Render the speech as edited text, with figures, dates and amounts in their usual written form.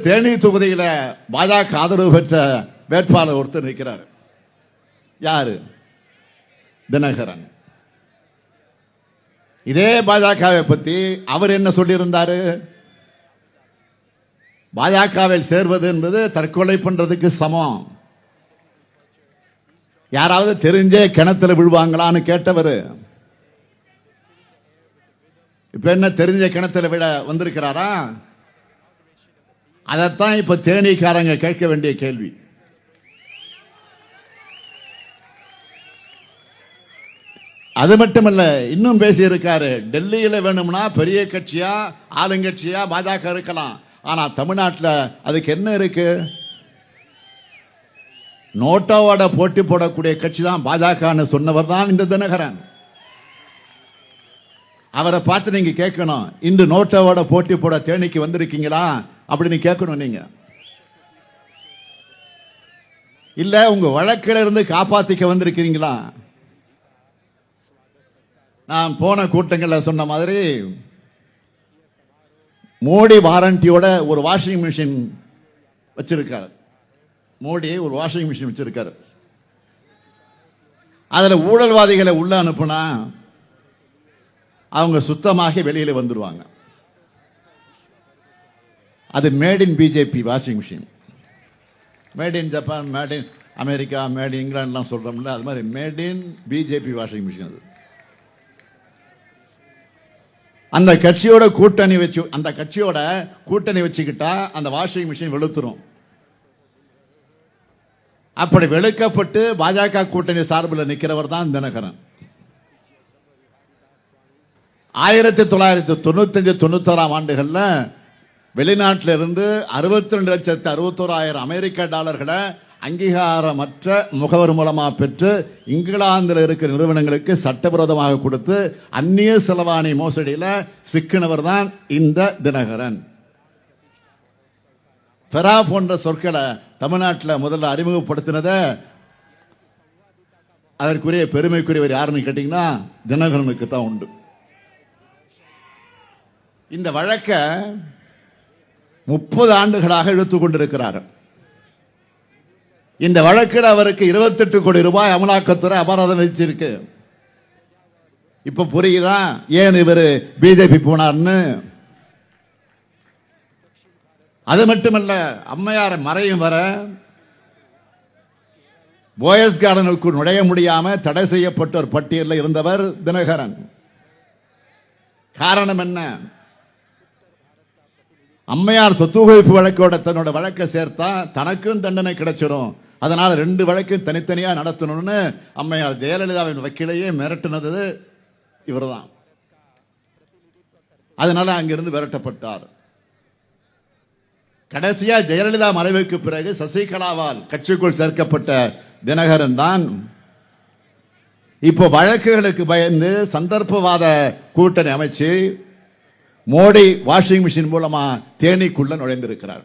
தேனி தொகுதியில பாஜக ஆதரவு பெற்ற வேட்பாளர் ஒருத்தர் நிற்கிறார். யாரு? தினகரன். இதே பாஜகவை பத்தி அவர் என்ன சொல்லியிருந்தாரு? பாஜகவில் சேர்வது என்பது தற்கொலை பண்றதுக்கு சமம். யாராவது தெரிஞ்சே கிணத்துல விழுவாங்களான்னு கேட்டவர் இப்ப என்ன தெரிஞ்ச கிணத்துல விட வந்திருக்கிறாரா? அதைத்தான் இப்ப தேனிக்காரங்க கேட்க வேண்டிய கேள்வி. அது மட்டுமல்ல, இன்னும் பேசி இருக்காரு. டெல்லியில வேணும்னா பெரிய கட்சியா ஆளுங்கட்சியா பாஜக இருக்கலாம், ஆனா தமிழ்நாட்டில் அதுக்கு என்ன இருக்கு? நோட்டாவோட போட்டி போடக்கூடிய கட்சி தான் பாஜக சொன்னவர் தான் இந்த தினகரன். அவரை பார்த்து நீங்க கேட்கணும், இன்று நோட்டாவோட போட்டி போட தேனிக்கு வந்திருக்கீங்களா அப்படின்னு கேட்கணும். நீங்க இல்ல உங்க வழக்கில இருந்து காப்பாத்திக்க வந்திருக்கிறீங்களா? நான் போன கூட்டங்கள்ல சொன்ன மாதிரி மோடி வாரண்டியோட ஒரு வாஷிங் மிஷின் வச்சிருக்காரு. மோடி ஒரு வாஷிங் மிஷின் வச்சிருக்காரு. அதுல ஊழல்வாதிகளை உள்ள அனுப்புனா அவங்க சுத்தமாக வெளியில வந்துருவாங்க. அது made in BJP washing machine. Made in Japan, made in America, made in இங்கிலாந்துலாம் சொல்றோம்ல, அது மாதிரி made in BJP washing machine. அது அந்த கட்சியோட கூட்டணி வச்சுக்கிட்டா அந்த வாஷிங் மிஷின் வெளுத்துரும். அப்படி வெளுக்கப்பட்டு பாஜக கூட்டணி சார்பில் நிற்கிறவர் தான் தினகரன். 1995-96 ஆண்டுகள்ல வெளிநாட்டில இருந்து 62,61,000 அமெரிக்க டாலர்களை அங்கீகாரமற்ற முகவர் மூலமா பெற்று இங்கிலாந்தில் இருக்கிற நிறுவனங்களுக்கு சட்டவிரோதமாக கொடுத்து அந்நிய செலவாணி மோசடியில சிக்கினவர் தான் இந்த தினகரன். பெரா போன்ற சொற்களை தமிழ்நாட்டில் முதல்ல அறிமுகப்படுத்தினத அதற்குரிய பெருமைக்குரியவர் யாருன்னு கேட்டீங்கன்னா தினகரனுக்கு தான் உண்டு. இந்த வழக்க 30 ஆண்டுகளாக இழுத்துக் கொண்டிருக்கிறார். இந்த வழக்கில் அவருக்கு 28 கோடி ரூபாய் அமலாக்கத்துறை அபராதம் விதிச்சிருக்கு. இப்ப புரியுதா ஏன் இவர் பிஜேபி போனார்னு? அது மட்டுமல்ல, அம்மையார் மறையும் வர போயஸ் கார்டனுக்கு நுழைய முடியாம தடை செய்யப்பட்ட ஒரு பட்டியலில் இருந்தவர் தினகரன். காரணம் என்ன? அம்மையார் சொத்து குவிப்பு வழக்கோட தன்னோட வழக்கை சேர்த்தா தனக்கும் தண்டனை கிடைச்சிடும், அதனால 2 வழக்கும் தனித்தனியா நடத்தணும்னு அம்மையார் ஜெயலலிதாவின் வக்கீலையே மிரட்டினது இவர்தான். அதனால அங்கிருந்து விரட்டப்பட்டார். கடைசியா ஜெயலலிதா மறைவுக்கு பிறகு சசிகலாவால் கட்சிக்குள் சேர்க்கப்பட்ட தினகரன் தான் இப்போ வழக்குகளுக்கு பயந்து சந்தர்ப்பவாத கூட்டணி அமைச்சு மோடி வாஷிங் மிஷின் மூலமா தேனிக்குள்ள நுழைந்திருக்கிறார்.